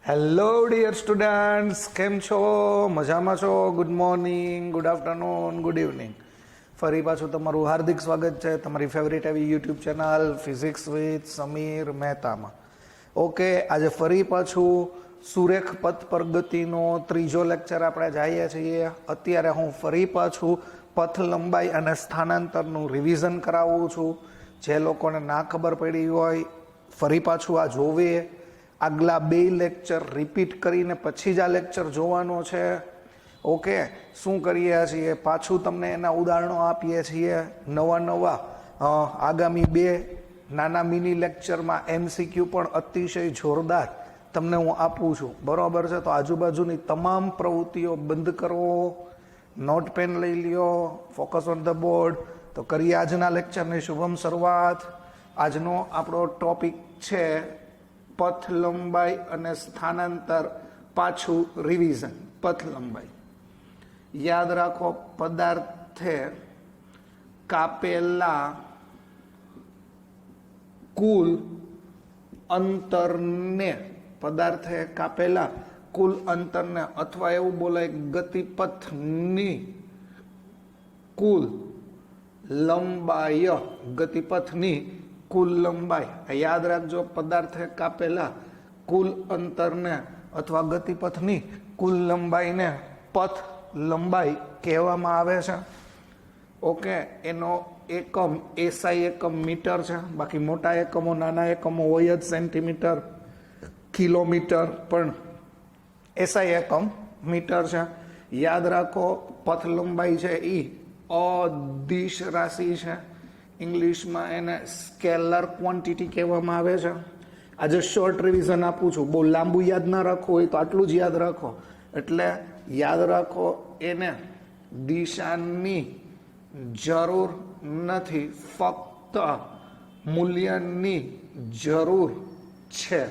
Hello dear students, કેમ છો? મજામાં છો? Good morning, good afternoon, good evening. ફરી પાછું તમારું હાર્દિક સ્વાગત છે તમારી ફેવરિટ એવી YouTube channel physics with Sameer મહેતામાં. ઓકે, આજે ફરી પાછું સુરેખ પથ પ્રગતિનો ત્રીજો લેક્ચર આપણે જઈએ છીએ. અત્યારે હું ફરી પાછું પથ લંબાઈ અને સ્થાનાંતરનું રિવિઝન કરાવું છું. જે લોકોને ના ખબર પડી હોય ફરી પાછું આ જોવે. આગલા બે લેક્ચર રિપીટ કરીને પછી જ આ લેક્ચર જોવાનો છે. ઓકે, શું કરીએ છીએ, પાછું તમને એના ઉદાહરણો આપીએ છીએ નવા. આગામી બે નાના મિની લેક્ચરમાં MCQ પણ અતિશય જોરદાર તમને હું આપું છું. બરાબર છે? તો આજુબાજુની તમામ પ્રવૃત્તિઓ બંધ કરો, નોટ પેન લઈ લ્યો, ફોકસ ઓન ધ બોર્ડ. તો કરીએ આજના લેક્ચરની શુભમ શરૂઆત. આજનો આપણો ટોપિક છે પથ લંબાઈ અને સ્થાનાંતર. પાછું રિવિઝન. પથ લંબાઈ યાદ રાખો, પદાર્થે કાપેલા કુલ અંતરને, પદાર્થે કાપેલા કુલ અંતરને, અથવા એવું બોલાય ગતિપથની કુલ લંબાઈ. ગતિપથની કુલ લંબાઈ યાદ રાખજો. પદાર્થે કાપેલા કુલ અંતરને અથવા ગતિપથની કુલ લંબાઈને પથ લંબાઈ કહેવામાં આવે છે. ઓકે, એનો એકમ SI એકમ મીટર છે. બાકી મોટા એકમો, નાના એકમો હોય જ, સેન્ટીમીટર, કિલોમીટર, પણ SI એકમ મીટર છે. યાદ રાખો, પથ લંબાઈ છે એ અદિશ રાશિ છે. ઇંગ્લિશમાં એને સ્કેલર ક્વોન્ટિટી કહેવામાં આવે છે. આજે શોર્ટ રિવિઝન આપું છું, બહુ લાંબુ યાદ ના રાખવું હોય તો આટલું જ યાદ રાખો. એટલે યાદ રાખો, એને દિશાની જરૂર નથી, ફક્ત મૂલ્યની જરૂર છે.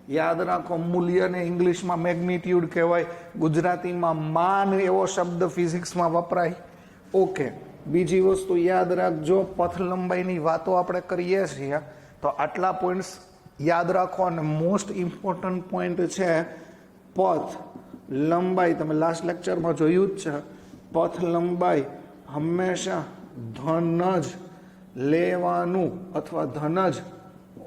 યાદ રાખો, મૂલ્યને ઇંગ્લિશમાં મેગ્નિટ્યુડ કહેવાય, ગુજરાતીમાં માન એવો શબ્દ ફિઝિક્સમાં વપરાય. ઓકે, બીજી વસ્તુ યાદ રાખજો, પથ લંબાઈની વાતો આપણે કરીએ છીએ તો આટલા પોઈન્ટ્સ યાદ રાખો. અને મોસ્ટ ઇમ્પોર્ટન્ટ પોઈન્ટ છે પથ લંબાઈ. તમે લાસ્ટ લેક્ચરમાં જોયું જ છે, પથ લંબાઈ હંમેશા ધન જ લેવાનું અથવા ધન જ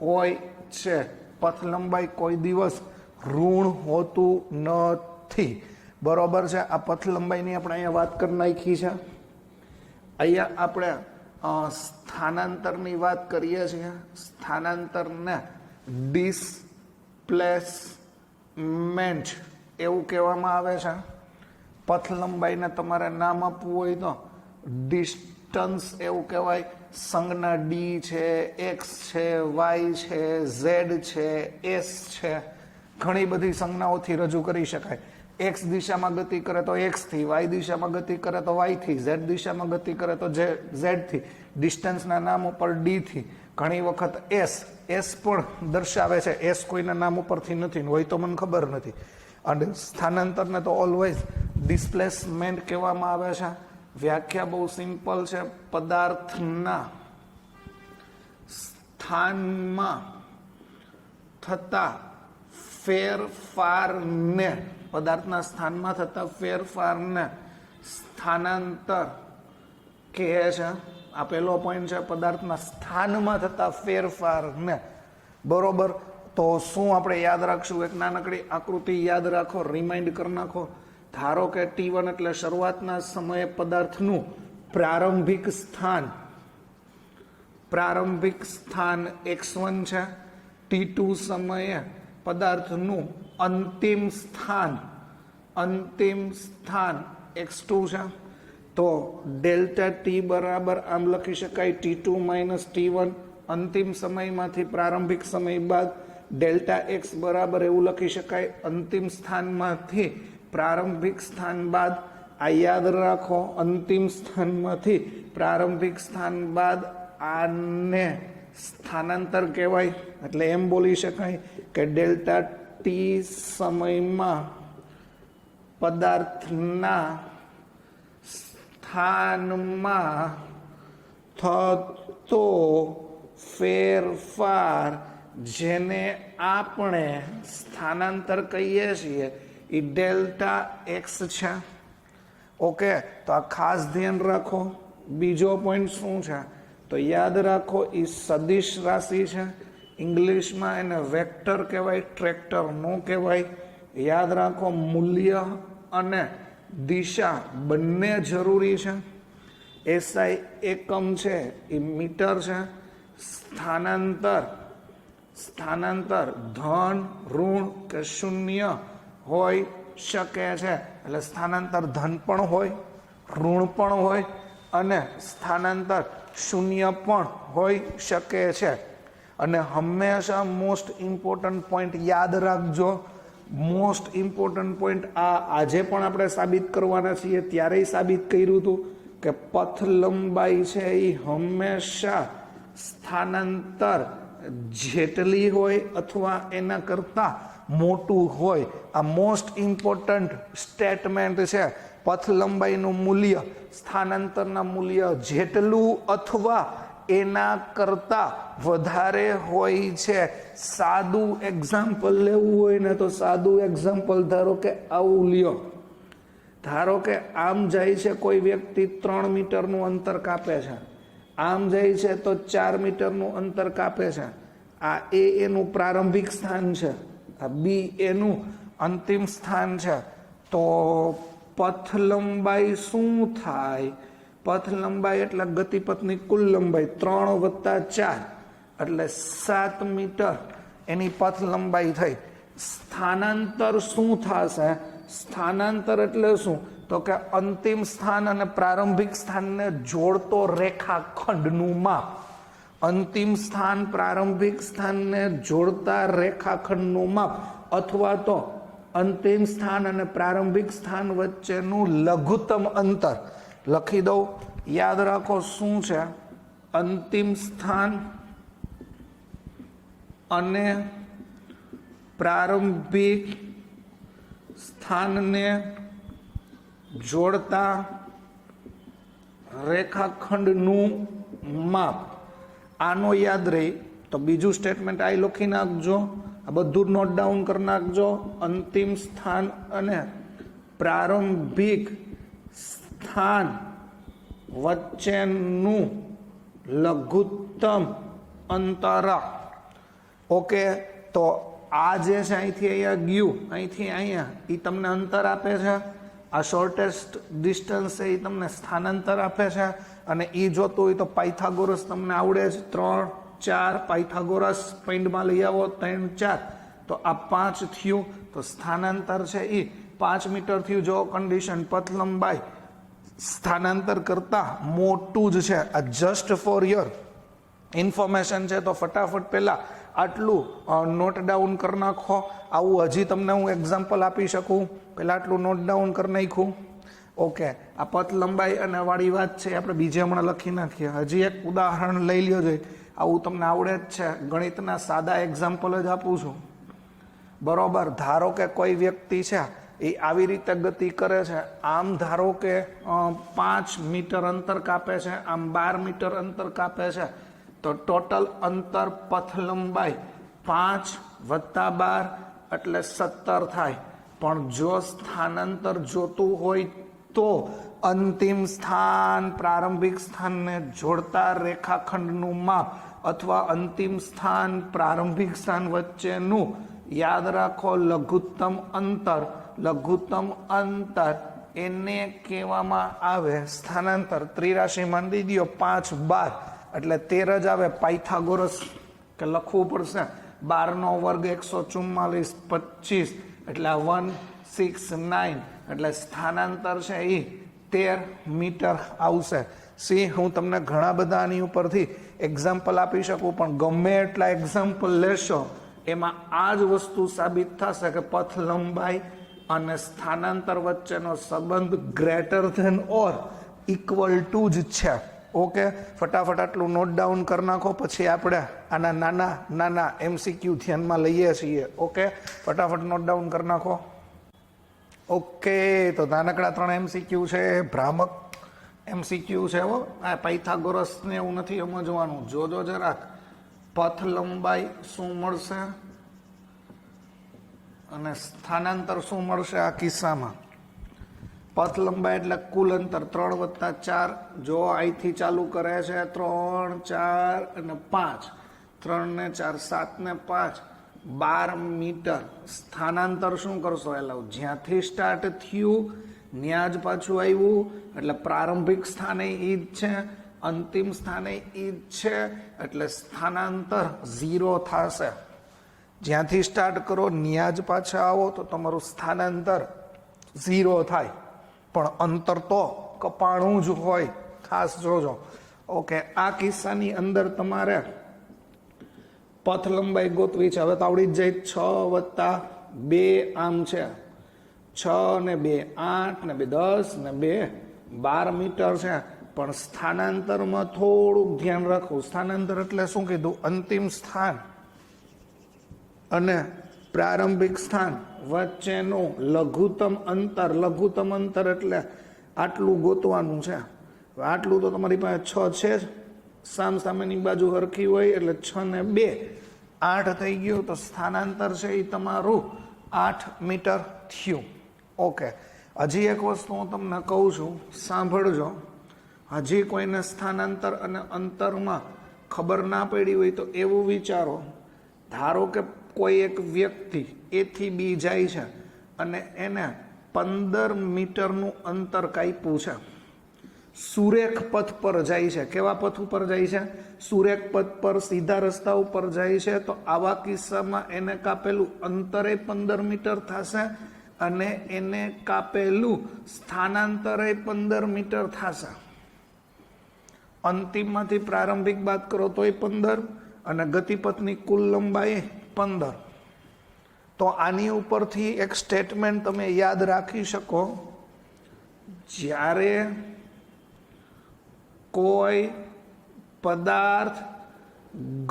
હોય છે. પથ લંબાઈ કોઈ દિવસ ઋણ હોતું નથી. બરોબર છે? આ પથ લંબાઈની આપણે અહીંયા વાત કરી નાખી છે. અહીંયા આપણે સ્થાનાંતરની વાત કરીએ છીએ. સ્થાનાંતરને ડિસ્પ્લેસમેન્ટ એવું કહેવામાં આવે છે. પથ લંબાઈને તમારે નામ આપવું હોય તો ડિસ્ટન્સ એવું કહેવાય. સંજ્ઞા D છે, X છે, Y છે, Z છે, S છે, ઘણી બધી સંજ્ઞાઓથી રજૂ કરી શકાય. X દિશામાં ગતિ કરે તો X થી, Y દિશામાં ગતિ કરે તો Y થી, Z દિશામાં ગતિ કરે તો Z થી, ડિસ્ટન્સના નામ ઉપર D થી, ઘણી વખત S પણ દર્શાવે છે. S કોઈના નામ ઉપરથી નથી, હોય તો મને ખબર નથી. અને સ્થાનાંતરને તો ઓલવેઝ ડિસ્પ્લેસમેન્ટ કહેવામાં આવે છે. વ્યાખ્યા બહુ સિમ્પલ છે. પદાર્થના સ્થાનમાં થતા ફેરફારને, પદાર્થના સ્થાનમાં થતા ફેરફારને સ્થાનાંતર કહે છે. આ પહેલો પોઈન્ટ છે, પદાર્થના સ્થાનમાં થતા ફેરફારને. બરોબર? તો શું આપણે યાદ રાખશું? એક નાનકડી આકૃતિ યાદ રાખો, રિમાઇન્ડ કરી નાખો. ધારો કે T1 એટલે શરૂઆતના સમયે પદાર્થનું પ્રારંભિક સ્થાન x1 છે. T2 સમયે પદાર્થનું અંતિમ સ્થાન x2 છે. તો ડેલ્ટા T બરાબર આમ લખી શકાય, T2 માઇનસ T1. અંતિમ સમયમાંથી પ્રારંભિક સમય બાદ ડેલ્ટા x બરાબર એવું લખી શકાય, અંતિમ સ્થાનમાંથી પ્રારંભિક સ્થાન બાદ. આ યાદ રાખો, અંતિમ સ્થાનમાંથી પ્રારંભિક સ્થાન બાદ. આને સ્થાનાંતર કહેવાય. એટલે એમ બોલી શકાય કે ડેલ્ટા T સમયમાં પદાર્થના સ્થાનમાં થતો ફેરફાર જેને આપણે સ્થાનાંતર કહીએ છીએ એ ડેલ્ટા એક્સ છે. ઓકે, તો આ ખાસ ધ્યાન રાખો. બીજો પોઈન્ટ શું છે તો યાદ રાખો એ સદિશ રાશિ છે. ઇંગ્લિશમાં એને વેક્ટર કહેવાય, ટ્રેક્ટર નો કહેવાય. યાદ રાખો મૂલ્ય અને દિશા બંને જરૂરી છે. એસઆઈ એકમ છે એ મીટર છે. સ્થાનાંતર ધન, ઋણ કે શૂન્ય હોઈ શકે છે. એટલે સ્થાનાંતર ધન પણ હોય, ઋણ પણ હોય અને સ્થાનાંતર શૂન્ય પણ હોઈ શકે છે. અને હંમેશા મોસ્ટ ઇમ્પોર્ટન્ટ પોઈન્ટ યાદ રાખજો. મોસ્ટ ઇમ્પોર્ટન્ટ પોઈન્ટ આજે પણ આપણે સાબિત કરવાના છીએ, ત્યારેય સાબિત કર્યું હતું કે પથ લંબાઈ છે એ હંમેશા સ્થાનાંતર જેટલી હોય અથવા એના કરતાં મોટું હોય. આ મોસ્ટ ઇમ્પોર્ટન્ટ સ્ટેટમેન્ટ છે. પથ લંબાઈનું મૂલ્ય સ્થાનાંતરના મૂલ્ય જેટલું અથવા એના કરતા વધારે હોય છે. સાદું એક્ઝામ્પલ લેવું હોય ને તો સાદું એક્ઝામ્પલ ધારો કે આવું લ્યો. ધારો કે આમ જાય છે કોઈ વ્યક્તિ 3 મીટરનું અંતર કાપે છે, આમ જાય છે તો 4 મીટરનું અંતર કાપે છે. આ એ એનું પ્રારંભિક સ્થાન છે, આ બી એનું અંતિમ સ્થાન છે. તો પથ લંબાઈ શું થાય? પથ લંબાઈ એટલે ગતિપથની કુલ લંબાઈ 3 + 4 એટલે 7 મીટર એની પથ લંબાઈ થઈ. સ્થાનાંતર શું થશે? સ્થાનાંતર એટલે શું તો કે અંતિમ સ્થાન અને પ્રારંભિક સ્થાનને જોડતો રેખાખંડનું માપ. અંતિમ સ્થાન પ્રારંભિક સ્થાનને જોડતા રેખાખંડનું માપ અથવા તો અંતિમ સ્થાન અને પ્રારંભિક સ્થાન વચ્ચેનું લઘુત્તમ અંતર. લખી દઉં, યાદ રાખો શું છે? અંતિમ સ્થાન અને પ્રારંભિક સ્થાનને જોડતા રેખાખંડનું માપ. આનો યાદ રહે તો બીજું સ્ટેટમેન્ટ આ લખી નાખજો. આ બધું નોટ ડાઉન કરી નાખજો. અંતિમ સ્થાન અને પ્રારંભિક સ્થાન વચ્ચેનું લઘુત્તમ અંતર. ઓકે, તો આ જે છે અહીંથી અહીંયા ગયું, અહીંથી અહીંયા એ તમને અંતર આપે છે. આ શોર્ટેસ્ટ ડિસ્ટન્સ છે એ તમને સ્થાનાંતર આપે છે. અને એ જોતું હોય તો પાયથાગોરસ તમને આવડે જ. 3, 4 પાયથાગોરસ પોઈન્ટમાં લઈ આવો. 3, 4 તો આ 5 થયું. તો સ્થાનાંતર છે એ 5 મીટર થયું. જો કન્ડિશન પથ લંબાઈ સ્થાનાંતર કરતા મોટું જ છે. આ જસ્ટ ફોર યોર ઇન્ફોર્મેશન છે. તો ફટાફટ પહેલા આટલું નોટ ડાઉન કરી નાખો. આવું હજી તમને હું એક્ઝામ્પલ આપી શકું, પહેલાં આટલું નોટ ડાઉન કરી નાખ્યું. ઓકે, આ પથ લંબાઈ અને વાળી વાત છે આપણે બીજે હમણાં લખી નાખીએ. હજી એક ઉદાહરણ લઈ લ્યો જોઈએ. આવું તમને આવડે જ છે, ગણિતના સાદા એક્ઝામ્પલ જ આપું છું. બરોબર, ધારો કે કોઈ વ્યક્તિ છે એ આવી રીતે ગતિ કરે છે. આમ ધારો કે 5 મીટર અંતર કાપે છે, આમ 12 મીટર અંતર કાપે છે. તો ટોટલ અંતર પથ લંબાઈ 5 + 12 એટલે 17 થાય. પણ જો સ્થાનાંતર જોતું હોય તો અંતિમ સ્થાન પ્રારંભિક સ્થાનને જોડતા રેખાખંડનું માપ અથવા અંતિમ સ્થાન પ્રારંભિક સ્થાન વચ્ચેનું યાદ રાખો લઘુત્તમ અંતર. લઘુત્તમ અંતર એને કહેવામાં આવે સ્થાનાંતર. ત્રિરાશિમાં દઈ દો 5 + 12 એટલે 13 જ આવે. પાયથાગોરસ કે લખવું પડશે. 12 નો વર્ગ 144 25 એટલે 169 એટલે સ્થાનાંતર છે એ 13 મીટર આવશે. સી હું તમને ઘણા બધા આની ઉપરથી એક્ઝામ્પલ આપી શકું, પણ ગમે એટલા એક્ઝામ્પલ લેશો એમાં આ જ વસ્તુ સાબિત થશે કે પથ લંબાઈ અને સ્થાનાંતર વચ્ચેનો સંબંધ greater than or equal to જ છે. ઓકે, ફટાફટ આટલું નોટ ડાઉન કરી નાખો. પછી આપણે આના નાના નાના MCQ ધ્યાનમાં લઈએ છીએ. ઓકે, ફટાફટ નોટ ડાઉન કરી નાખો. ઓકે, તો નાનકડા 3 MCQ છે, ભ્રામક MCQ છે. આ પાયથાગોરસને એવું નથી સમજવાનું, જોજો જરાક. પથ લંબાઈ શું મળશે અને સ્થાનાંતર શું મળશે આ કિસ્સામાં? પથ લંબાઈ એટલે કુલ અંતર 3 + 4, જો અહીંથી ચાલુ કરે છે 3, 4 અને 5, 3 ને 4 7 ને 5 12 મીટર. સ્થાનાંતર શું કરશો? એટલે જ્યાંથી સ્ટાર્ટ થયું ત્યાં જ પાછું આવ્યું, એટલે પ્રારંભિક સ્થાને ઈ જ છે, અંતિમ સ્થાને ઈ જ છે, એટલે સ્થાનાંતર 0 થશે. જ્યાંથી સ્ટાર્ટ કરો ત્યાં જ પાછા આવો તો તમારું સ્થાનાંતર 0 થાય, પણ અંતર તો કપાણું જ હોય, ખાસ જોજો. ઓકે, આ કિસ્સાની અંદર તમારે પથ લંબાઈ ગોતવી છે. હવે તો આવડી જ જાય. 6 + 2 આમ છે, 6 ને 2 8 ને 2 10 ને 2 12 મીટર છે. પણ સ્થાનાંતરમાં થોડુંક ધ્યાન રાખવું. સ્થાનાંતર એટલે શું કીધું? અંતિમ સ્થાન અને પ્રારંભિક સ્થાન વચ્ચેનું લઘુત્તમ અંતર. લઘુત્તમ અંતર એટલે આટલું ગોતવાનું છે. આટલું તો તમારી પાસે 6 છે જ, સામસામેની બાજુ હરખી હોય એટલે 6 ને 2 8 થઈ ગયું. તો સ્થાનાંતર છે એ તમારું 8 મીટર થયું. ઓકે, હજી એક વસ્તુ હું તમને કહું છું, સાંભળજો. હજી કોઈને સ્થાનાંતર અને અંતરમાં ખબર ના પડી હોય તો એવું વિચારો, ધારો કે કોઈ એક વ્યક્તિ A થી B જાય છે અને એને 15 મીટરનું અંતર કાપ્યું છે. સુરેખ પથ પર જાય છે. કેવા પથ ઉપર જાય છે? સુરેખ પથ પર, સીધા રસ્તા ઉપર જાય છે. તો આવા કિસ્સામાં એને કાપેલું અંતરે 15 મીટર થશે અને એને કાપેલું સ્થાનાંતરે 15 મીટર થશે. અંતિમમાંથી પ્રારંભિક બાદ કરો તોય 15 અને ગતિપથની કુલ લંબાઈ 15. તો આની ઉપરથી એક સ્ટેટમેન્ટ તમે યાદ રાખી શકો, જ્યારે કોઈ પદાર્થ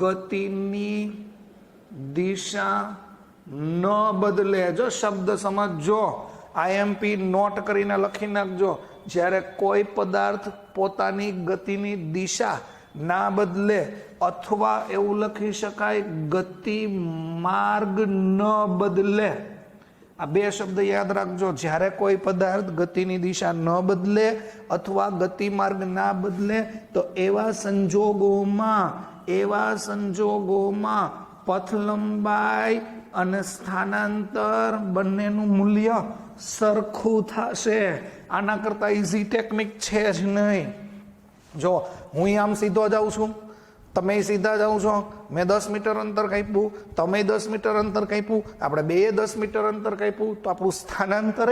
ગતિની દિશા ન બદલે, જો શબ્દ સમજજો, IMP નોટ કરીને લખી નાખજો. જ્યારે કોઈ પદાર્થ પોતાની ગતિની દિશા ના બદલે, અથવા એવું લખી શકાય ગતિ માર્ગ ન બદલે. આ બે શબ્દ યાદ રાખજો. જ્યારે કોઈ પદાર્થ ગતિની દિશા ન બદલે અથવા ગતિ માર્ગ ના બદલે, તો એવા સંજોગોમાં પથ લંબાઈ અને સ્થાનાંતર બંનેનું મૂલ્ય સરખું થશે. આના કરતા ઈઝી ટેકનિક છે જ નહીં. જો હું આમ સીધો જાઉં છું, તમે સીધા જાઓ છો, મેં 10 મીટર અંતર કાપ્યું, તમે 10 મીટર અંતર કાપ્યું, આપણે બે 10 મીટર અંતર કાપ્યું, તો આપણું સ્થાનાંતર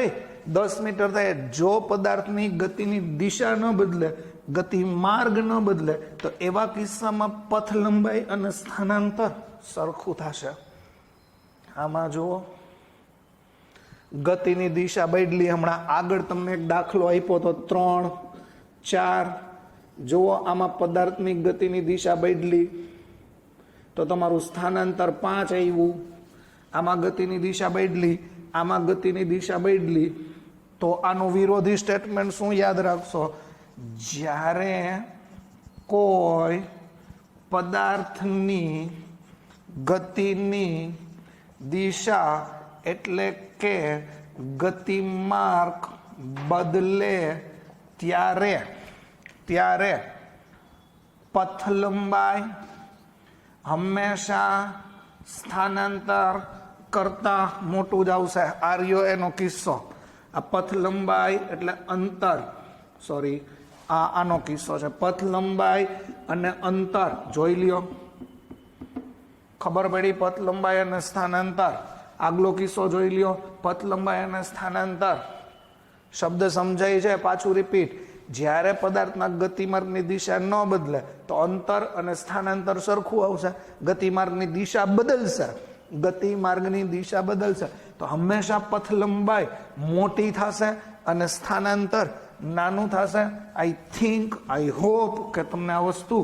10 મીટર થાય. જો પદાર્થની ગતિની દિશા ન બદલે, ગતિ માર્ગ ન બદલે, તો એવા કિસ્સામાં પથ લંબાઈ અને સ્થાનાંતર સરખું થશે. આમાં જુઓ, ગતિની દિશા બદલી. હમણાં આગળ તમને એક દાખલો આપ્યો તો 3, 4. જુઓ, આમાં પદાર્થની ગતિની દિશા બદલી તો તમારું સ્થાનાંતર 5 આવ્યું. આમાં ગતિની દિશા બદલી, આમાં ગતિની દિશા બદલી. તો આનું વિરોધી સ્ટેટમેન્ટ શું યાદ રાખશો? જ્યારે કોઈ પદાર્થની ગતિની દિશા એટલે કે ગતિમાર્ગ બદલે ત્યારે પથ લંબાઈ હંમેશા સ્થાનાંતર કરતા મોટું જ આવશે. આર્યો એનો કિસ્સો. આ પથ લંબાઈ એટલે અંતર, સોરી, આનો કિસ્સો છે. પથ લંબાઈ અને અંતર જોઈ લ્યો, ખબર પડી પથ લંબાઈ અને સ્થાનાંતર. આગલો કિસ્સો જોઈ લ્યો, પથ લંબાઈ અને સ્થાનાંતર. શબ્દ સમજાય છે? પાછું રિપીટ. જ્યારે પદાર્થના ગતિમાર્ગની દિશા ન બદલે તો અંતર અને સ્થાનાંતર સરખું આવશે. ગતિમાર્ગની દિશા બદલશે તો હંમેશા પથ લંબાઈ મોટી થશે અને સ્થાનાંતર નાનું થશે. આઈ હોપ કે તમને આ વસ્તુ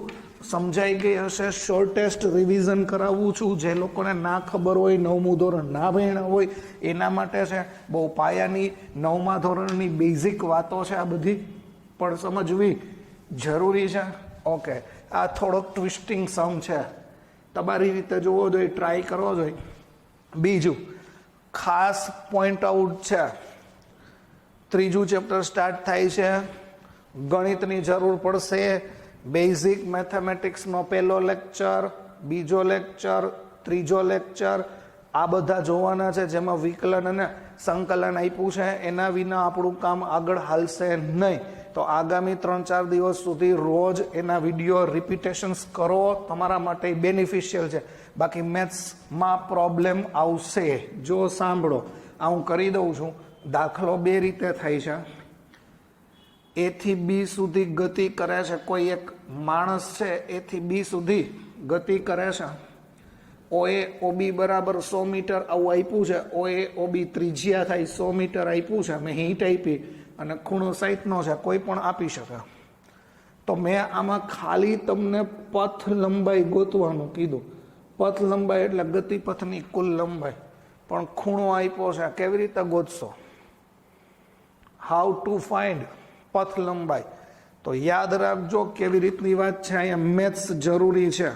સમજાઈ ગઈ હશે. શોર્ટેસ્ટ રિવિઝન કરાવું છું. જે લોકોને ના ખબર હોય, 9મું ધોરણ ના ભણ્યા હોય, એના માટે છે. બહુ પાયાની 9મા ધોરણની બેઝિક વાતો છે આ બધી, પણ સમજવી જરૂરી છે. ઓકે, આ થોડોક ટ્વિસ્ટિંગ સમ છે. તમારી રીતે જોવો જોઈએ, ટ્રાય કરવો જોઈએ. બીજું ખાસ પોઈન્ટ આઉટ છે, ત્રીજું ચેપ્ટર સ્ટાર્ટ થાય છે, ગણિતની જરૂર પડશે. બેઝિક મેથેમેટિક્સનો પહેલો લેક્ચર, બીજો લેક્ચર, ત્રીજો લેક્ચર આ બધા જોવાના છે, જેમાં વિકલન અને સંકલન આપ્યું છે. એના વિના આપણું કામ આગળ હાલશે નહીં. તો આગામી 3-4 દિવસ સુધી રોજ એના વિડીયો રિપીટેશન્સ કરો, તમારા માટે બેનિફિશિયલ છે. બાકી મેથ્સમાં પ્રોબ્લેમ આવશે. જો સાંભળો, આ હું કરી દઉં છું. દાખલો 2 રીતે થાય છે. એ થી બી સુધી ગતિ કરે છે, કોઈ એક માણસ છે એ થી બી સુધી ગતિ કરે છે. OA OB બરાબર 100 મીટર આવું આપ્યું છે. OA OB ત્રિજ્યા થાય 100 મીટર આપ્યું છે. મેં હિન્ટ આપી અને ખૂણો 60નો છે, કોઈ પણ આપી શકે. તો મેં આમાં ખાલી તમને પથ લંબાઈ ગોતવાનું કીધું. પથ લંબાઈ એટલે ગતિપથની કુલ લંબાઈ, પણ ખૂણો આપ્યો છે, કેવી રીતે ગોતશો? હાઉ ટુ ફાઇન્ડ પથ લંબાઈ? તો યાદ રાખજો કેવી રીતની વાત છે. અહીંયા મેથ્સ જરૂરી છે.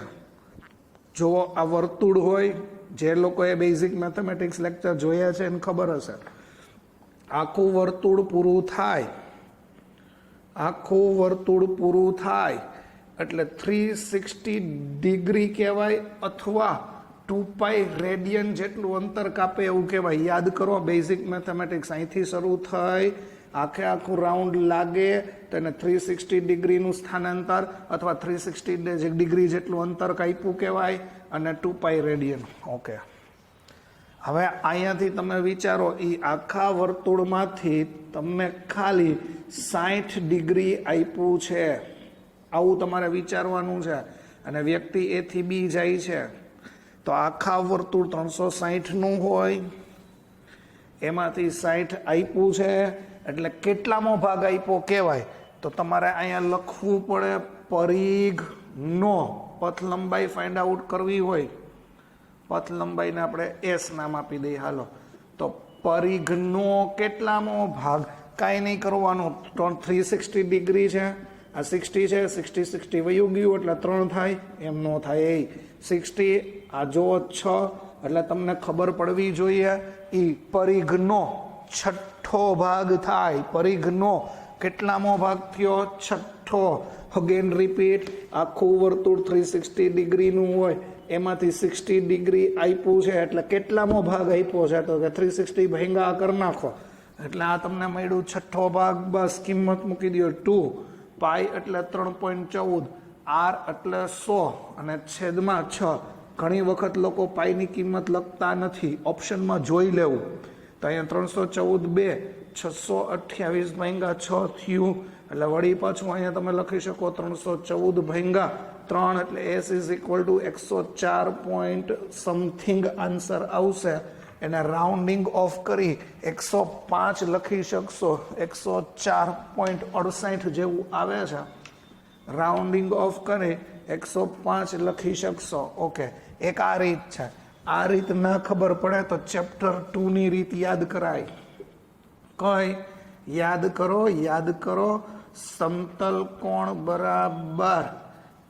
જો આ વર્તુળ હોય, જે લોકોએ બેઝિક મેથેમેટિક્સ લેક્ચર જોયા છે એને ખબર હશે, આખું વર્તુળ પૂરું થાય, આખું વર્તુળ પૂરું થાય એટલે 360 ડિગ્રી કહેવાય, અથવા 2π રેડિયન જેટલું અંતર કાપે એવું કહેવાય. યાદ કરો બેઝિક મેથેમેટિક્સ. અહીંથી શરૂ થઈ આખે આખું રાઉન્ડ લાગે તો એને 360 ડિગ્રીનું સ્થાનાંતર અથવા 360 ડિગ્રી જેટલું અંતર કાપ્યું કહેવાય, અને 2π રેડિયન. ઓકે, હવે અહીંયાથી તમે વિચારો, એ આખા વર્તુળમાંથી તમને ખાલી 60 ડિગ્રી આપ્યું છે, આવું તમારે વિચારવાનું છે. અને વ્યક્તિ એ થી બી જાય છે, તો આખા વર્તુળ 360નું હોય, એમાંથી 60 આપ્યું છે એટલે કેટલામો ભાગ આપ્યો કહેવાય? તો તમારે અહીંયા લખવું પડે પરિઘનો. પથ લંબાઈ ફાઇન્ડ આઉટ કરવી હોય, પથ લંબાઈને આપણે S નામ આપી દઈએ. હાલો, તો પરિઘનો કેટલામો ભાગ? કાંઈ નહીં કરવાનું. 360 ડિગ્રી છે, આ 60 છે, 60 વયું ગયું એટલે 3 થાય, એમ ન થાય. 60 આ જો 6 એટલે તમને ખબર પડવી જોઈએ એ પરિઘનો છઠ્ઠો ભાગ થાય. પરિઘનો કેટલામો ભાગ થયો? છઠ્ઠો. અગેન રિપીટ, આખું વર્તુળ 360 ડિગ્રીનું હોય, એમાંથી 60 ડિગ્રી આપ્યું છે એટલે કેટલામો ભાગ આપ્યો છે? તો કે 360 ભાંગા કરી નાખો એટલે આ તમને મળ્યું છઠ્ઠો ભાગ. બસ કિંમત મૂકી દો 2. પાઈ એટલે 3.14, R એટલે 100 અને છેદમાં 6. ઘણી વખત લોકો પાઈની કિંમત લખતા નથી, ઓપ્શનમાં જોઈ લેવું. તો અહીંયા 314 628 ભાંગા 6 થયું એટલે વળી પાછું અહીંયા તમે લખી શકો 314 ભાંગા 3 એટલે S is equal to 104 point something answer આવશે. એને રાઉન્ડિંગ ઓફ કરી 105 લખી શકશો, 104.68 જેવું આવે છે. રાઉન્ડિંગ ઓફ કરી 105 લખી શકશો. ઓકે, એક આ રીત છે. આ રીત ના ખબર પડે તો ચેપ્ટર 2 ની રીત યાદ કરાય. કઈ? યાદ કરો, યાદ કરો. સમતલ કોણ બરાબર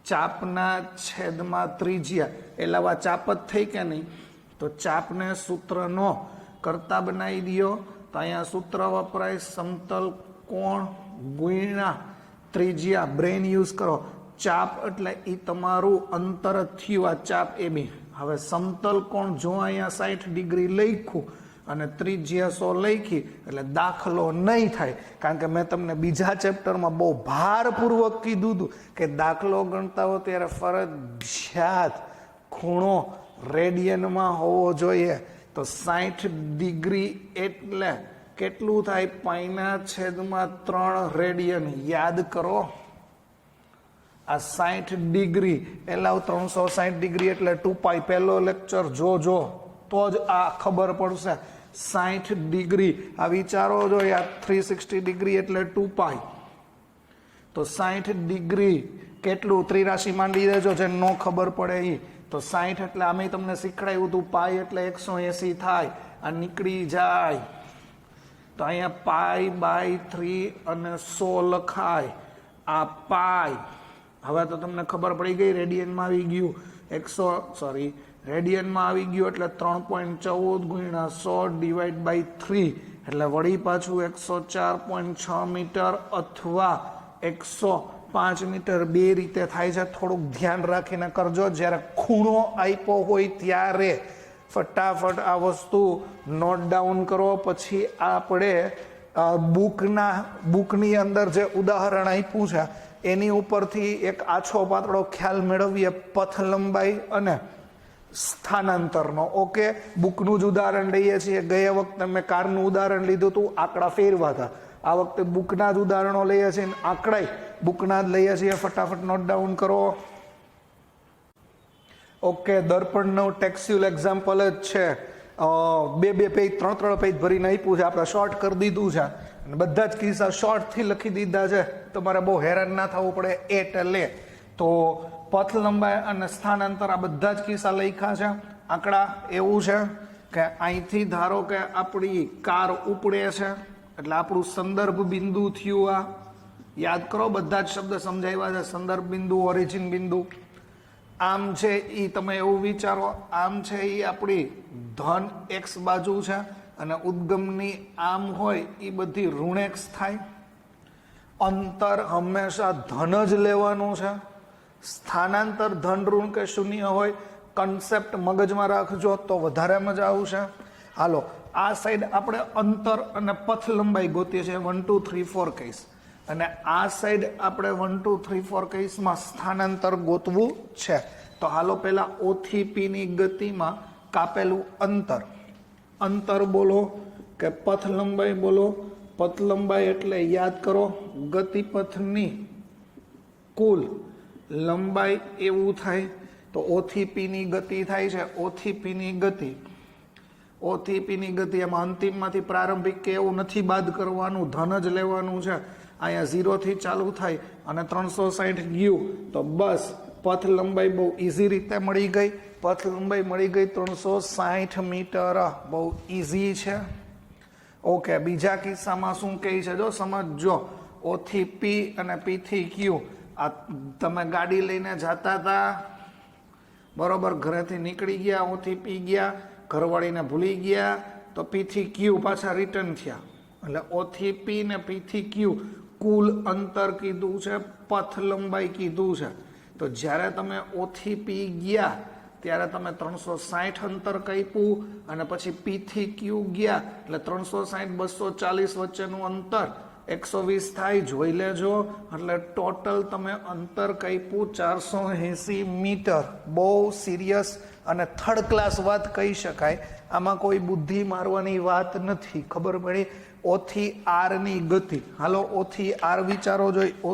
ચાપના છેદમાં ત્રિજ્યા. એલાવા ચાપ જ થઈ કે નહીં? તો ચાપને સૂત્રનો કરતા બનાવી દો. તો અહીંયા સૂત્ર વપરાય સમતલ કોણ ગુણ્યા ત્રિજ્યા. બ્રેન યુઝ કરો. ચાપ એટલે એ તમારું અંતર થયું, આ ચાપ એ બી. હવે સમતલ કોણ જો અહીંયા 60 ડિગ્રી લખ્યું અને ત્રિજ્યા 100 લખી એટલે દાખલો નહીં થાય. કારણ કે મેં તમને બીજા ચેપ્ટરમાં બહુ ભારપૂર્વક કીધું હતું કે દાખલો ગણતા હો ત્યારે ફરજિયાત ખૂણો રેડિયનમાં હોવો જોઈએ. તો 60 ડિગ્રી એટલે કેટલું થાય? પાઈના છેદમાં 3 રેડિયન. યાદ કરો, આ 60 ડિગ્રી એટલે 360 ડિગ્રી એટલે 2π. પહેલો લેક્ચર જોજો તો જ આ ખબર પડશે. 60 ડિગ્રી આ વિચારો જો, આ 360 ડિગ્રી એટલે 2π. તો 60 ડિગ્રી કેટલું? ત્રિરાશી માંડી દેજો જે ન ખબર પડે એ. તો 60 એટલે આમે તમને શીખડાયું હતું, પાઈ એટલે 180 થાય. આ નીકળી જાય તો અહીંયા π/3 અને 100 લખાય. આ પાઈ. હવે તો તમને ખબર પડી ગઈ, રેડિયનમાં આવી ગયું. રેડિયનમાં આવી ગયું એટલે 3.14 ગુણ્યા 100 ડિવાઈડ બાય 3 એટલે વળી પાછું 104.6 મીટર અથવા 105 મીટર બે રીતે થાય છે. થોડુંક ધ્યાન રાખીને કરજો. જ્યારે ખૂણો આપ્યો હોય ત્યારે ફટાફટ આ વસ્તુ નોટ ડાઉન કરો. પછી આપણે બુકની અંદર જે ઉદાહરણ આપ્યું છે એની ઉપરથી એક આછો પાતળો ખ્યાલ મેળવીએ પથ લંબાઈ અને સ્થાનાંતરનો. ઓકે, બુકનું જ ઉદાહરણ લઈએ છીએ. ગયા વખતે મેં કારનું ઉદાહરણ લીધું હતું, આંકડા ફેરવા હતા. આ વખતે બુકના જ ઉદાહરણો લઈએ છીએ, આંકડા બુકના જ લઈએ છીએ. ફટાફટ નોટ ડાઉન કરો. ઓકે, દર્પણનું ટેક્સ્ચ્યુઅલ એક્ઝામ્પલ જ છે. બે પેજ 3 પેજ ભરીને આપ્યું છે. આપણે શોર્ટ કરી દીધું છે અને બધા જ કિસ્સા શોર્ટથી લખી દીધા છે. તમારે બહુ હેરાન ના થવું પડે એટલે. તો પથ લંબાઈ અને સ્થાનાંતર આ બધા જ કિસ્સા લખ્યા છે. આંકડા એવું છે કે અહીંથી ધારો કે આપણી કાર ઉપડે છે એટલે આપણું સંદર્ભ બિંદુ થયું. આ યાદ કરો, બધા જ શબ્દ સમજાવ્યા છે. સંદર્ભ બિંદુ, ઓરિજિન બિંદુ. આમ છે એ તમે એવું વિચારો, આમ છે એ આપણી ધન એક્સ બાજુ છે અને ઉદ્ગમની આમ હોય એ બધી ઋણ એક્સ થાય. અંતર હંમેશા ધન જ લેવાનું છે. સ્થાનાંતર ધન ઋણ કે શૂન્ય હોય. કન્સેપ્ટ મગજમાં રાખજો તો વધારે મજા આવશે. હાલો, આ સાઈડ આપણે અંતર અને પથ લંબાઈ ગોતીએ છીએ 1 2 3 4 કહીશ, અને આ સાઈડ આપણે 1 2 3 4 કહીશમાં સ્થાનાંતર ગોતવું છે. તો હાલો પહેલા O થી P ની ગતિમાં કાપેલું અંતર બોલો કે પથ લંબાઈ બોલો. પથ લંબાઈ એટલે યાદ કરો ગતિપથની કુલ લંબાઈ એવું થાય. તો O થી P ની ગતિ થાય છે. O થી P ની ગતિ, O થી P ની ગતિ એમાં અંતિમમાંથી પ્રારંભિક કે એવું નથી બાદ કરવાનું, ધન જ લેવાનું છે. અહીંયા 0 થી ચાલુ થાય અને 360 ગયું તો બસ પથ લંબાઈ બહુ ઇઝી રીતે મળી ગઈ. પથ લંબાઈ મળી ગઈ 360 મીટર. બહુ ઇઝી છે. ઓકે, બીજા કિસ્સામાં શું કહે છે જો સમજજો. O થી P અને P થી Q. આ તમે ગાડી લઈને જતા હતા બરોબર, ઘરેથી નીકળી ગયા, O થી P ગયા, ઘરવાળીને ભૂલી ગયા તો P થી Q પાછા રિટર્ન થયા. એટલે O થી P ને P થી Q કુલ અંતર કીધું છે, પથ લંબાઈ કીધું છે. તો જ્યારે તમે O થી P ગયા ત્યારે તમે 360 અંતર કાપ્યું અને પછી P થી Q ગયા એટલે 360 240 વચ્ચેનું અંતર 120 થાય. જોઈ લેજો. એટલે ટોટલ તમે અંતર કાપ્યું 480 મીટર. બહુ સિરિયસ અને થર્ડ ક્લાસ વાત કહી શકાય. આમાં કોઈ બુદ્ધિ મારવાની વાત નથી. ખબર પડી? O થી R ની ગતિ. હાલો, O થી R વિચારો જોઈ. O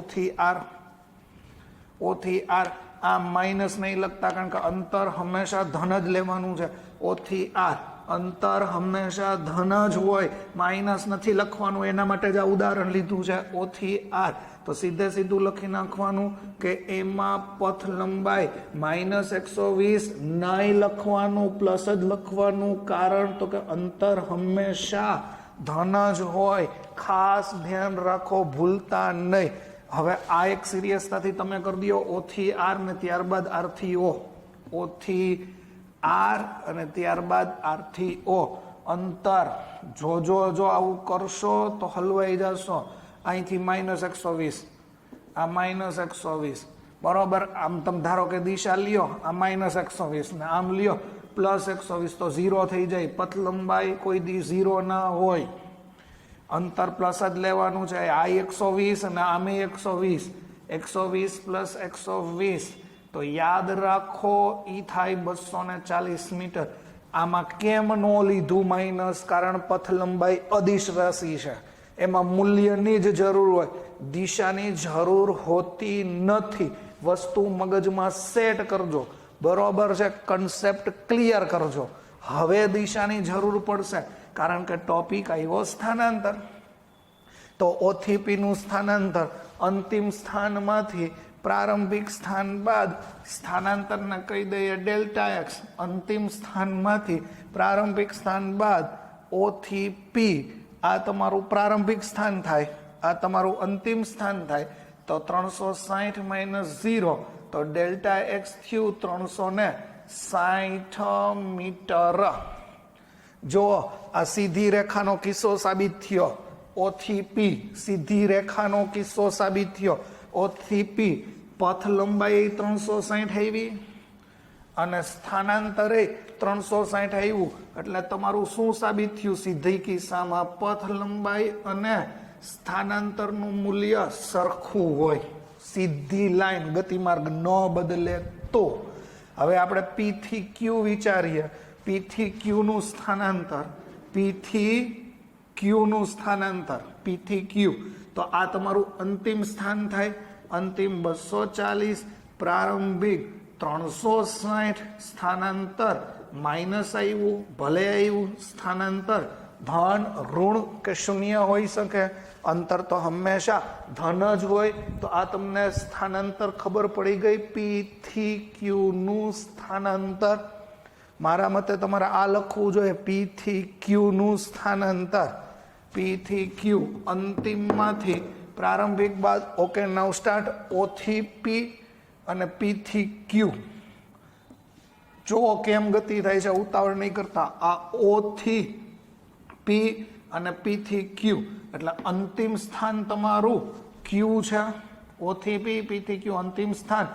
થી R આ માઇનસ નહીં લખતા કારણ કે અંતર હંમેશા ધન જ લેવાનું છે. O થી R અંતર હંમેશા ધન જ હોય, માઇનસ નથી લખવાનું. એના માટે જ આ ઉદાહરણ લીધું છે. O થી R તો સીધું લખી નાખવાનું કે એમાં પથ લંબાઈ -120 નહીં લખવાનું, પ્લસ જ લખવાનું. કારણ તો કે અંતર હંમેશા ધન જ હોય. ખાસ ધ્યાન રાખો, ભૂલતા નહીં. હવે આ એક સિરિયસતાથી તમે કરી દો. O થી R ને ત્યારબાદ R થી O. O થી R અને ત્યારબાદ R થી O. અંતર જો આવું કરશો તો હલવાઈ જશો. અહીંથી -120, આ -120 બરોબર. આમ તમે ધારો કે દિશા લ્યો, આ -120 ને આમ લ્યો +120 તો 0 થઈ જાય. પથ લંબાઈ કોઈ દી 0 ના હોય. અંતર પ્લસ જ લેવાનું છે. આ 120 અને આમે 120, 120 + 120 તો યાદ રાખો ઈ થાય 240 મીટર. આમાં કેમ નો લીધું માઇનસ? કારણ પથ લંબાઈ અદિશ રાશિ છે, એમાં મૂલ્યની જ જરૂર હોય, દિશાની જરૂર હોતી નથી. વસ્તુ મગજમાં સેટ કરજો, બરોબર છે? કન્સેપ્ટ ક્લિયર કરજો. હવે દિશાની જરૂર પડશે કારણ કે ટોપિક આવ્યો સ્થાનાંતર. તો O થી P નું સ્થાનાંતર અંતિમ સ્થાનમાંથી પ્રારંભિક સ્થાન બાદ સ્થાનાંતરને કહી દઈએ Δx. અંતિમ સ્થાનમાંથી પ્રારંભિક સ્થાન બાદ O થી P આ તમારું પ્રારંભિક સ્થાન થાય, આ તમારું અંતિમ સ્થાન થાય. તો 360 - 0 તો तो डेल्टा एक्स थयु 360 मीटर। जो आ सीधी रेखानो किस्सो साबित थयो, ओ थी पी सीधी रेखानो किस्सो साबित थयो, ओ थी पी पथ लंबाई 360 आवी અને સ્થાનાંતરે 360 આવ્યું એટલે તમારું શું સાબિત થયું? સીધી કિસ્સામાં પથ લંબાઈ અને સ્થાનાંતરનું મૂલ્ય સરખું હોય, સીધી લાઈન ગતિમાર્ગ ન બદલે તો. હવે આપણે પી થી ક્યુ વિચારીએ. પી થી ક્યુ નું સ્થાનાંતર, પી થી ક્યુ નું સ્થાનાંતર, પી થી ક્યુ, તો આ તમારું અંતિમ સ્થાન થાય. અંતિમ 240, પ્રારંભિક 360, સ્થાનાંતર માઇનસ આવ્યું, ભલે આવ્યું સ્થાનાંતર ધન ઋણ કે શૂન્ય હોઈ શકે, અંતર તો હંમેશા ધન જ હોય. તો આ તમને સ્થાનાંતર ખબર પડી ગઈ. પી થી ક્યુ નું સ્થાનાંતર, મારા મતે તમારે આ લખવું જોઈએ, પી થી ક્યુ નું સ્થાનાંતર. પી થી ક્યુ અંતિમમાંથી પ્રારંભિક બાદ. ઓકે, નાઉ સ્ટાર્ટ. ઓ થી પી અને પી થી ક્યુ. જો કેમ ગતિ થાય છે, ઉતાવળ નહીં કરતા. આ ઓ થી પી અને પી થી ક્યુ એટલે અંતિમ સ્થાન તમારું ક્યુ છે. ઓ થી પી, પી થી ક્યુ અંતિમ સ્થાન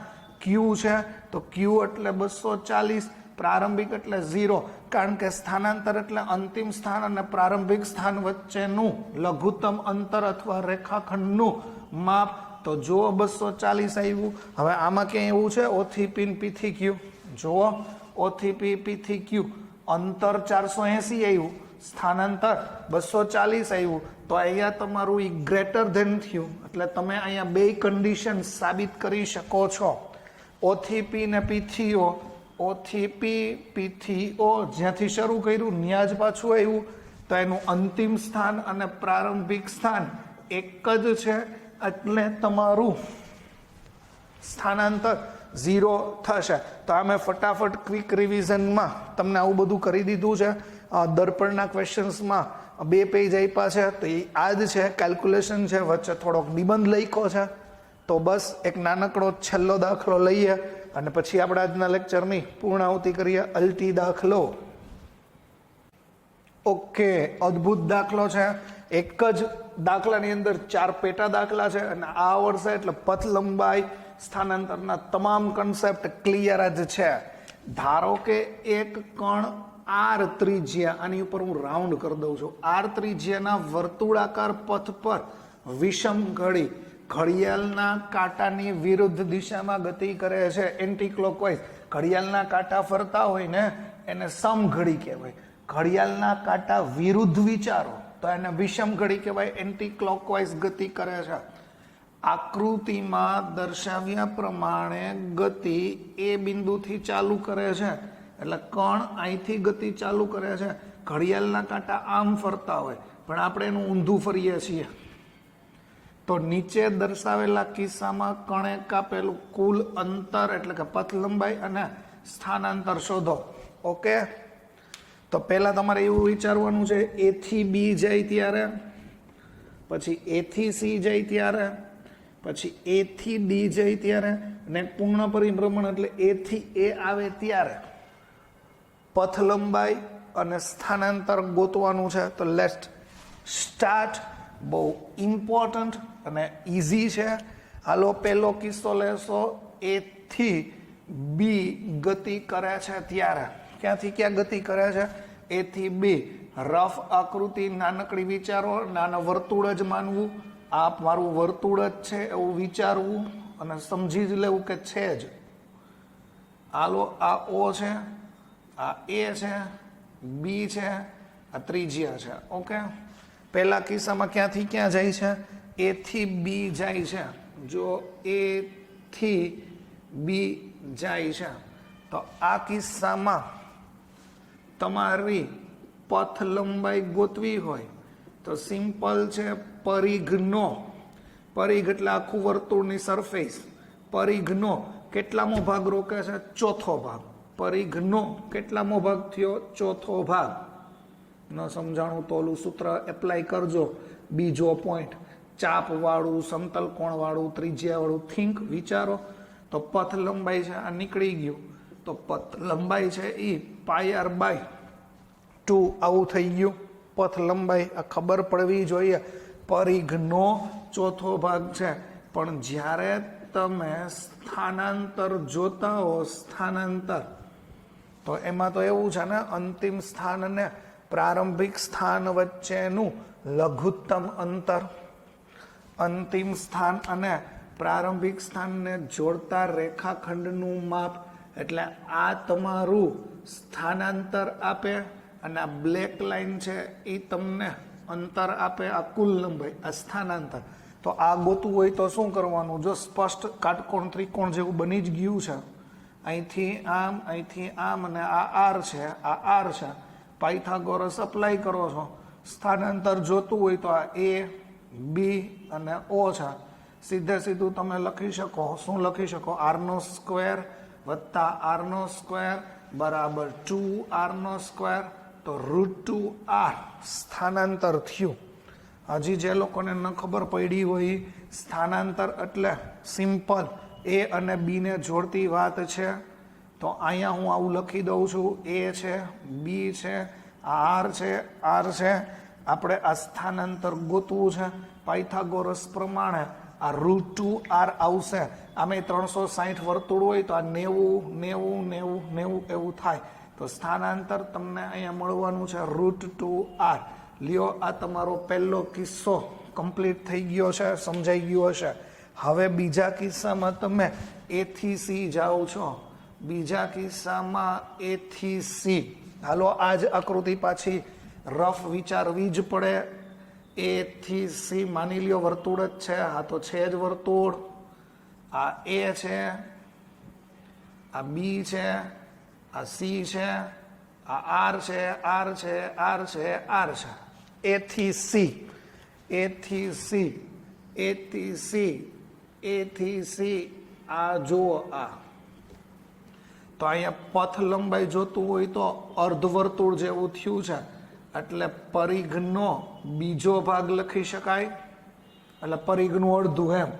ક્યુ છે. તો ક્યુ એટલે 240, પ્રારંભિક એટલે 0, કારણ કે સ્થાનાંતર એટલે અંતિમ સ્થાન અને પ્રારંભિક સ્થાન વચ્ચેનું લઘુત્તમ અંતર અથવા રેખાખંડનું માપ. તો જુઓ 240 આવ્યું. હવે આમાં ક્યાંય એવું છે ઓ થી પી પી થી ક્યુ? જુઓ, ઓ થી પી પી થી ક્યુ અંતર 480 આવ્યું, સ્થાનાંતર 240 આવ્યું. તો અહીંયા તમારું ઈ ગ્રેટર ધેન થયું, એટલે તમે અહીંયા બે કન્ડિશન સાબિત કરી શકો છો. ઓ થી પી ને પી થી ઓ, ઓ થી પી પી થી ઓ, જ્યાંથી શરૂ કર્યું ત્યાં જ પાછું આવ્યું. તો એનું અંતિમ સ્થાન અને પ્રારંભિક સ્થાન એક જ છે, એટલે તમારું સ્થાનાંતર 0 થશે. તો આ મેં ફટાફટ ક્વિક રિવિઝનમાં તમને આવું બધું કરી દીધું છે. દર્પણના ક્વેશ્ચન્સમાં 2 પેજ આપ્યા છે, તો એ આ જ છે, કેલ્ક્યુલેશન છે, વચ્ચે થોડોક નિબંધ લખ્યો છે. તો બસ એક નાનકડો છેલ્લો દાખલો લઈએ અને પછી આપણે આજના લેક્ચરની પૂર્ણાહુતિ કરીએ. અલ્ટી દાખલો. ઓકે, અદ્ભુત દાખલો છે. એક જ દાખલાની અંદર 4 પેટા દાખલા છે અને આ આવડશે એટલે પથ લંબાઈ સ્થાનાંતરના તમામ કન્સેપ્ટ ક્લિયર જ છે. ધારો કે એક કણ આર ત્રિજ્યા, આની ઉપર હું રાઉન્ડ કરી દઉં છું, આર ત્રિજ્યાના વર્તુળાકાર પથ પર વિષમ ઘડી ઘડિયાળના કાંટાની વિરુદ્ધ દિશામાં ગતિ કરે છે, એન્ટી ક્લોકવાઇઝ. ઘડિયાળના કાંટા ફરતા હોય ને એને સમઘડી કહેવાય. ઘડિયાળના કાંટા વિરુદ્ધ વિચારો તો એને વિષમ ઘડી કહેવાય, એન્ટી ક્લોકવાઇઝ ગતિ કરે છે. આકૃતિમાં દર્શાવ્યા પ્રમાણે ગતિ એ બિંદુથી ચાલુ કરે છે, એટલે કણ અહીંથી ગતિ ચાલુ કરે છે. ઘડિયાળના કાંટા આમ ફરતા હોય પણ આપણે એનું ઊંધું ફરીએ છીએ. તો નીચે દર્શાવેલા કિસ્સામાં કણે કાપેલું કુલ અંતર એટલે કે પથ લંબાઈ અને સ્થાનાંતર શોધો. ઓકે, તો પહેલા તમારે એવું વિચારવાનું છે, એ થી બી જાય ત્યારે, પછી એ થી સી જાય ત્યારે, પછી એ થી ડી જાય ત્યારે, અને પૂર્ણ પરિભ્રમણ એટલે એ થી એ આવે ત્યારે પથ લંબાઈ અને સ્થાનાંતર ગોતવાનું છે. તો લેટ્સ સ્ટાર્ટ. બહુ ઇમ્પોર્ટન્ટ અને ઇઝી છે. હાલો, પહેલો કિસ્સો લેશો. એ થી બી ગતિ કરે છે ત્યારે, ક્યાંથી ક્યાં ગતિ કરે છે? એ થી બી. રફ આકૃતિ નાનકડી વિચારો, નાના વર્તુળ જ માનવું. આ મારું વર્તુળ જ છે એવું વિચારવું અને સમજી જ લેવું કે છે જ. હાલો, આ ઓ છે, આ એ છે, બી છે, આ ત્રિજ્યા છે. ઓકે, પહેલા કિસ્સામાં ક્યાંથી ક્યાં જાય છે? એ થી બી જાય છે. જો એ થી બી જાય છે તો આ કિસ્સામાં તમારી પથ લંબાઈ ગોતવી હોય તો સિમ્પલ છે, પરિઘનો, પરિઘ એટલે આખું વર્તુળની સરફેસ, પરિઘનો કેટલામો ભાગ રોકે છે? ચોથો ભાગ. પરિઘનો કેટલામો ભાગ થયો? ચોથો ભાગ. ન સમજાણું તો ઓલું સૂત્ર એપ્લાય કરજો. બીજો પોઈન્ટ, ચાપ વાળું, સમતલ કોણ વાળું, ત્રિજ્યા વાળું, થિંક, વિચારો. તો પથ લંબાઈ છે આ નીકળી ગયું, તો પથ લંબાઈ છે એ πr/2 આવું થઈ ગયું. પથ લંબાઈ આ ખબર પડવી જોઈએ. પરિઘનો ચોથો ભાગ છે. પણ જ્યારે તમે સ્થાનાંતર જોતા હો, સ્થાનાંતર, તો એમાં તો એવું છે ને, અંતિમ સ્થાન અને પ્રારંભિક સ્થાન વચ્ચેનું લઘુત્તમ અંતર, અંતિમ સ્થાન અને પ્રારંભિક સ્થાનને જોડતા રેખાખંડનું માપ. એટલે આ તમારું સ્થાનાંતર આપે અને આ બ્લેક લાઈન છે એ તમને અંતર આપે, આ કુલ લંબાઈ, આ સ્થાનાંતર. તો આ ગોતવું હોય તો શું કરવાનું? જો સ્પષ્ટ કાટકોણ ત્રિકોણ જેવું બની જ ગયું છે, અહીંથી આમ અને આ આર છે, આ આર છે, પાયથાગોરસ અપ્લાય કરો છો. સ્થાનાંતર જોતું હોય તો આ એ, બી અને ઓ છે. સીધે સીધું તમે લખી શકો, શું લખી શકો? r² વત્તા r² બરાબર 2r², તો √2r સ્થાનાંતર થયું. હજી જે લોકોને ન ખબર પડી હોય, સ્થાનાંતર એટલે સિમ્પલ એ અને બી ને જોડતી વાત છે. તો અહીંયા હું આવું લખી દઉં છું, એ છે, બી છે, આર છે, આર છે. આપણે આ સ્થાનાંતર ગોતવું છે પાયથાગોરસ પ્રમાણે. આ √2r આવશે. આમે 360 વર્તુળ હોય તો આ 90 90 90 90 એવું થાય. તો સ્થાનાંતર તમને અહીંયા મળવાનું છે √2r. લ્યો, આ તમારો પહેલો કિસ્સો કમ્પ્લીટ થઈ ગયો છે, સમજાઈ ગયો હશે. હવે બીજા કિસ્સામાં તમે એ થી સી જાઓ છો. બીજા કિસ્સામાં એ થી સી. હાલો, આ જ આકૃતિ પાછી રફ વિચારવી જ પડે. એ થી સી માની લ્યો વર્તુળ જ છે. આ તો છે જ વર્તુળ. આ એ છે, આ બી છે, આ સી છે, આ આર છે, આર છે, આર છે, આર છે. એ થી સી, એ થી સી, એ થી સી, એ થી સી. આ જુઓ, આ તો અહીંયા પથ લંબાઈ જોતું હોય તો અર્ધવર્તુળ જેવું થયું છે, એટલે પરિઘનો બીજો ભાગ લખી શકાય. એટલે પરિઘનું અડધું, એમ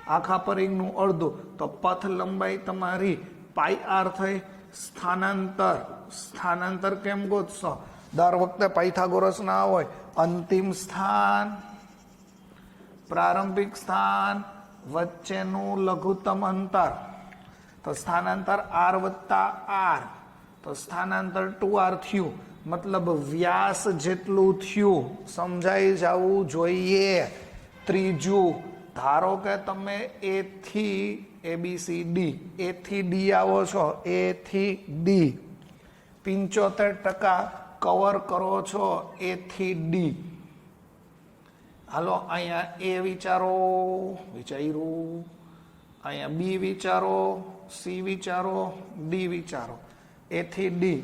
આખા પરિઘનું અડધું. તો પથ લંબાઈ તમારી πr થઈ. સ્થાનાંતર, સ્થાનાંતર કેમ ગોતશો? દર વખતે પાયથાગોરસ ના હોય. અંતિમ સ્થાન, પ્રારંભિક સ્થાન વચ્ચેનું લઘુત્તમ અંતર. તો સ્થાનાંતર r વત્તા r, તો સ્થાનાંતર 2r થયું. મતલબ વ્યાસ જેટલું થયું. સમજાઈ જવું જોઈએ. ત્રીજું, ધારો કે તમે એ થી ABCD, એ થી ડી આવો છો, એ થી ડી 75% કવર કરો છો, એ થી ડી. હાલો, અહીંયા એ વિચારો, વિચાર્યું. અહીંયા બી વિચારો, સી વિચારો, ડી વિચારો. એ થી D,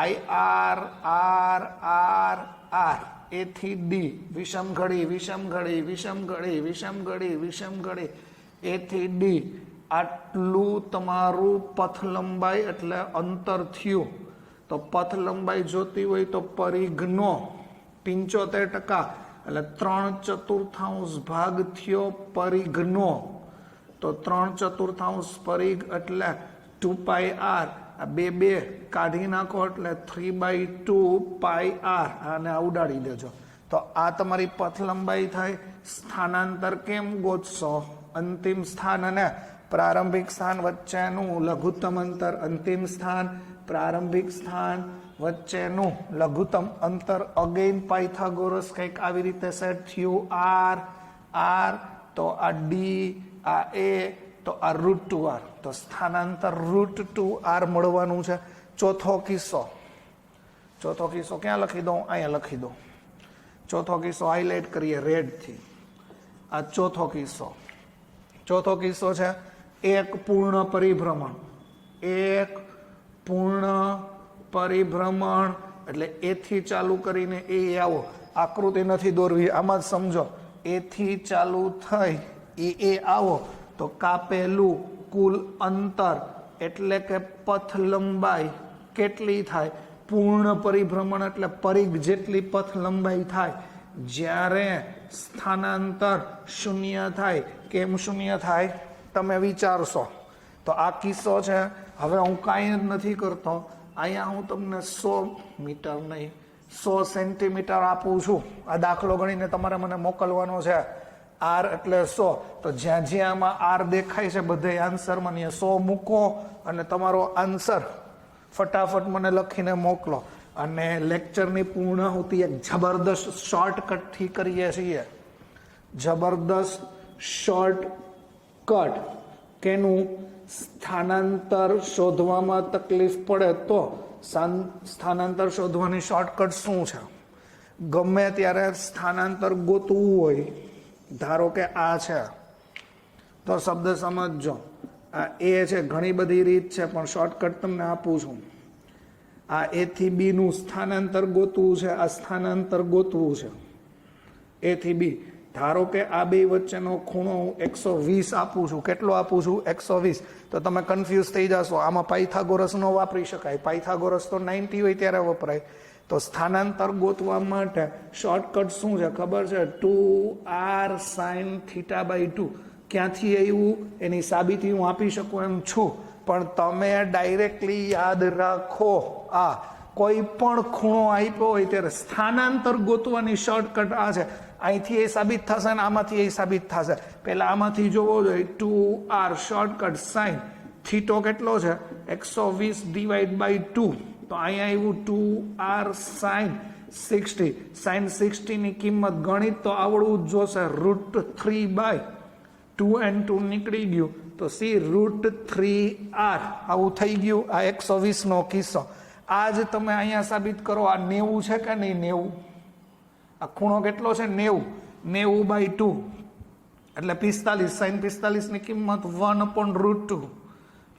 IR, R, R, R. એ થી ડી, વિષમ ઘડી, વિષમ ઘડી, વિષમ ઘડી, વિષમ ઘડી, વિષમ ઘડી. એ થી ડી. આટલું તમારું પથ લંબાઈ એટલે અંતર થયું. તો પથ લંબાઈ જોતી હોય તો પરિઘનો 75%, એટલે 3/4 ભાગ થયો પરિઘનો. તો 3/4 પરિઘ એટલે 2πr. આ બે કાઢી નાખો એટલે 3/2πr. આને ઉડાડી દેજો. તો આ તમારી પથ લંબાઈ થાય. સ્થાનાંતર કેમ ગોતશો? અંતિમ સ્થાન અને પ્રારંભિક સ્થાન વચ્ચેનું લઘુત્તમ અંતર. અંતિમ સ્થાન, પ્રારંભિક સ્થાન વચ્ચેનું લઘુત્તમ અંતર. અગેન પાયથાગોરસ કંઈક આવી રીતે સેટ થયું. આર, આર, તો આ ડી, આ એ, તો આ √2r. તો સ્થાનાંતર √2r મળવાનું છે. ચોથો કિસ્સો, ચોથો કિસ્સો ક્યાં લખી દઉં? અહીંયા લખી દઉં. ચોથો કિસ્સો હાઇલાઇટ કરીએ રેડથી. આ ચોથો કિસ્સો, ચોથો કિસ્સો છે એક પૂર્ણ પરિભ્રમણ. એક પૂર્ણ પરિભ્રમણ એટલે એથી ચાલુ કરીને એ આવો. આકૃતિ નથી દોરવી, આમાં જ સમજો. એથી ચાલુ થઈ એ આવો તો કાપેલું કુલ અંતર એટલે કે પથ લંબાઈ કેટલી થાય? પૂર્ણ પરિભ્રમણ એટલે પરિઘ જેટલી પથ લંબાઈ થાય. જ્યારે સ્થાનાંતર 0 થાય. કેમ 0 થાય? તમે વિચારશો. તો આ કિસ્સો છે. હવે હું કાંઈ જ નથી કરતો, અહીંયા હું તમને 100 મીટર નહીં 100 સેન્ટીમીટર આપું છું. આ દાખલો ગણીને તમારે મને મોકલવાનો છે. આર એટલે 100, તો જ્યાં જ્યાં આમાં આર દેખાય છે બધે આન્સરમાં 100 મૂકો અને તમારો આન્સર ફટાફટ મને લખીને મોકલો. અને લેક્ચરની પૂર્ણાહુતિ એક જબરદસ્ત શોર્ટકટથી કરીએ છીએ. જબરદસ્ત શોર્ટકટ કેનું? સ્થાનાંતર શોધવામાં તકલીફ પડે તો સ્થાનાંતર શોધવાની શોર્ટકટ શું છે? ગમે ત્યારે સ્થાનાંતર ગોતવું હોય, ધારો કે આ છે તો શબ્દ સમજજો, આ એ છે, ઘણી બધી રીત છે પણ શોર્ટકટ તમને આપું છું. આ એ થી બી નું સ્થાનાંતર ગોતવું છે, આ સ્થાનાંતર ગોતવું છે એ થી બી. ધારો કે આ બે વચ્ચેનો ખૂણો હું 120 આપું છું. કેટલો આપું છું? 120. તો તમે કન્ફ્યુઝ થઈ જશો, આમાં પાયથાગોરસ નો વાપરી શકાય. પાયથાગોરસ તો 90 હોય ત્યારે વપરાય. તો સ્થાનાંતર ગોતવા માટે શોર્ટકટ શું છે ખબર છે? 2r sin θ/2. ક્યાંથી આવ્યું એની સાબિતી હું આપી શકું એમ છું, પણ તમે ડાયરેક્ટલી યાદ રાખો, આ કોઈ પણ ખૂણો આપ્યો હોય ત્યારે સ્થાનાંતર ગોતવાની શોર્ટકટ આ છે. અહીંથી એ સાબિત થશે ને આમાંથી એ સાબિત થશે. પહેલા આમાંથી જોવો જોઈએ. 2r શોર્ટકટ sin થીટો કેટલો છે? 120/2. તો અહીંયા આવ્યું 2r sin 60. sin 60 ની કિંમત ગણિત તો આવડવું જ જોશે. √3/2 and 2 નીકળી ગયું તો સી √3r આવું થઈ ગયું. આ 120 નો કિસ્સો. આ જ તમે અહીંયા સાબિત કરો. આ 90 છે કે નહીં? 90. આ ખૂણો કેટલો છે? 90/2 એટલે 45. sin 45 ની કિંમત 1/√2.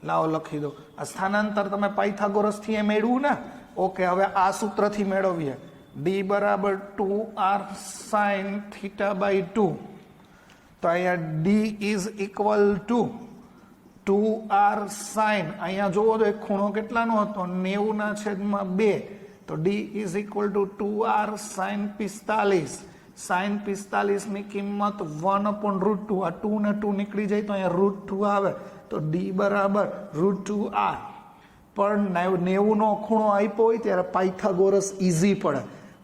લાવો લખી દો. આ સ્થાનાંતર તમે પાયથાગોરસ થી એ મેળવ્યું ને? ઓકે, હવે આ સૂત્રથી મેળવીએ. d બરાબર 2r sin θ/2. તો અહીંયા d is equal to 2r sin, અહીંયા જોવો તો એક ખૂણો કેટલાનો હતો? 90/2. તો d is equal to 2r sin 45. sin 45 ની કિંમત 1/√2. આ 2 ને 2 નીકળી જાય તો અહીંયા √2 આવે. તો d બરાબર √2r. પણ 90 નો ખૂણો આપ્યો હોય ત્યારે પાયથાગોરસ ઈઝી પડે.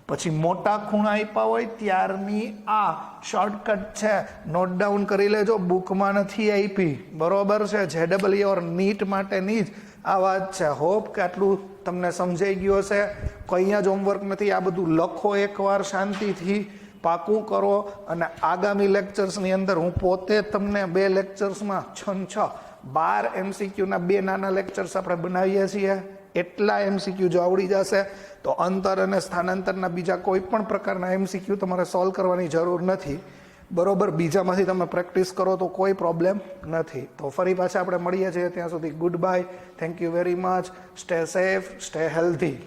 પછી મોટા ખૂણા આપ્યા હોય ત્યારની આ શોર્ટકટ છે, નોટ ડાઉન કરી લેજો. બુકમાં નથી આપી, બરોબર છે? JEE ઓર નીટ માટેની જ આ વાત છે. હોપ કે આટલું તમને સમજાઈ ગયું હશે. કંઈ જ હોમવર્ક નથી. આ બધું લખો એકવાર શાંતિથી, પાકું કરો. અને આગામી લેક્ચર્સની અંદર હું પોતે તમને 2 લેક્ચર્સમાં 12 MCQ ના 2 નાના લેક્ચર્સ આપણે બનાવીએ છીએ. એટલા MCQ જો આવડી જશે તો અંતર અને સ્થાનાંતરના બીજા કોઈ પણ પ્રકારના MCQ તમારે સોલ્વ કરવાની જરૂર નથી, બરોબર? બીજામાંથી તમે પ્રેક્ટિસ કરો તો કોઈ પ્રોબ્લેમ નથી. તો ફરી પાછા આપણે મળીએ છીએ. ત્યાં સુધી good bye. Thank you very much. Stay safe, stay healthy.